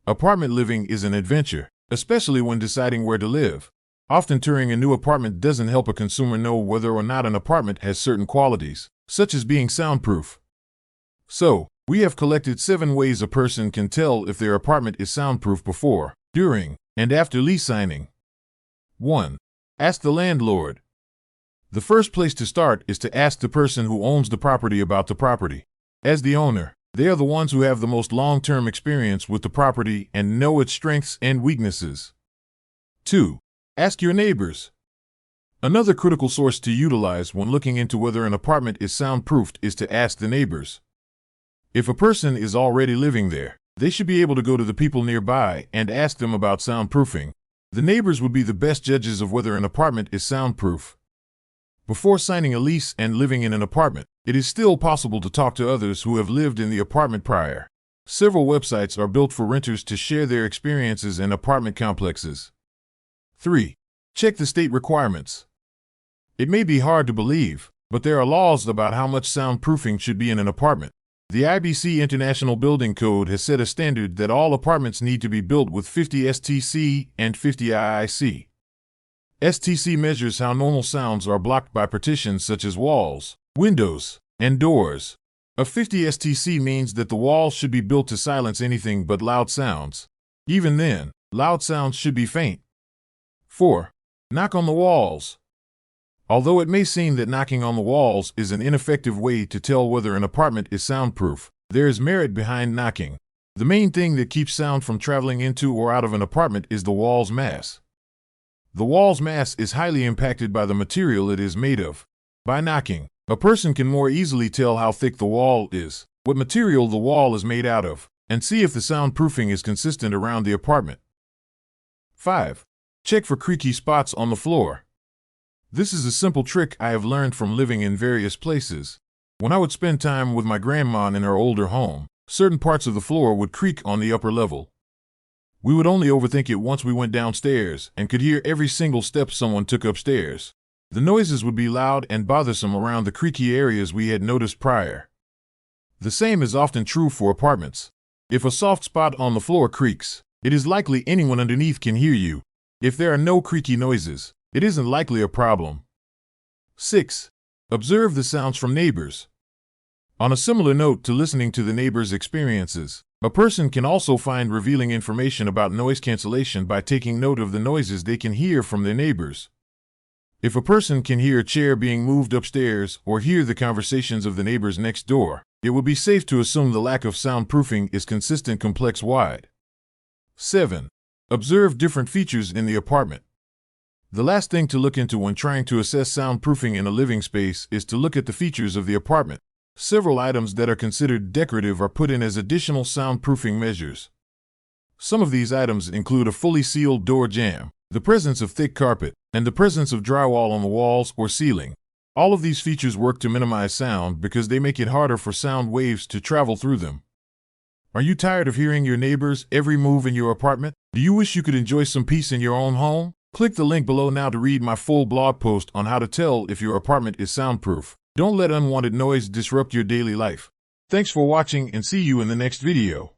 Apartment living is an adventure, especially when deciding where to live. Often touring a new apartment doesn't help a consumer know whether or not an apartment has certain qualities, such as being soundproof. So, we have collected 7 ways a person can tell if their apartment is soundproof before, during, and after lease signing. 1. Ask the landlord. The first place to start is to ask the person who owns the property about the property. As the owner, they are the ones who have the most long-term experience with the property and know its strengths and weaknesses. 2. Ask your neighbors. Another critical source to utilize when looking into whether an apartment is soundproofed is to ask the neighbors. If a person is already living there, they should be able to go to the people nearby and ask them about soundproofing. The neighbors would be the best judges of whether an apartment is soundproof. Before signing a lease and living in an apartment, it is still possible to talk to others who have lived in the apartment prior. Several websites are built for renters to share their experiences in apartment complexes. 3. Check the state requirements. It may be hard to believe, but there are laws about how much soundproofing should be in an apartment. The IBC International Building Code has set a standard that all apartments need to be built with 50 STC and 50 IIC. STC measures how normal sounds are blocked by partitions such as walls, windows, and doors. A 50 STC means that the walls should be built to silence anything but loud sounds. Even then, loud sounds should be faint. 4. Knock on the walls. Although it may seem that knocking on the walls is an ineffective way to tell whether an apartment is soundproof, there is merit behind knocking. The main thing that keeps sound from traveling into or out of an apartment is the wall's mass. The wall's mass is highly impacted by the material it is made of. By knocking, a person can more easily tell how thick the wall is, what material the wall is made out of, and see if the soundproofing is consistent around the apartment. 5. Check for creaky spots on the floor. This is a simple trick I have learned from living in various places. When I would spend time with my grandma in her older home, certain parts of the floor would creak on the upper level. We would only overthink it once we went downstairs and could hear every single step someone took upstairs. The noises would be loud and bothersome around the creaky areas we had noticed prior. The same is often true for apartments. If a soft spot on the floor creaks, it is likely anyone underneath can hear you. If there are no creaky noises, it isn't likely a problem. 6. Observe the sounds from neighbors. On a similar note to listening to the neighbors' experiences, a person can also find revealing information about noise cancellation by taking note of the noises they can hear from their neighbors. If a person can hear a chair being moved upstairs or hear the conversations of the neighbors next door, it would be safe to assume the lack of soundproofing is consistent complex-wide. 7. Observe different features in the apartment. The last thing to look into when trying to assess soundproofing in a living space is to look at the features of the apartment. Several items that are considered decorative are put in as additional soundproofing measures. Some of these items include a fully sealed door jamb, the presence of thick carpet, and the presence of drywall on the walls or ceiling. All of these features work to minimize sound because they make it harder for sound waves to travel through them. Are you tired of hearing your neighbors' every move in your apartment? Do you wish you could enjoy some peace in your own home? Click the link below now to read my full blog post on how to tell if your apartment is soundproof. Don't let unwanted noise disrupt your daily life. Thanks for watching and see you in the next video.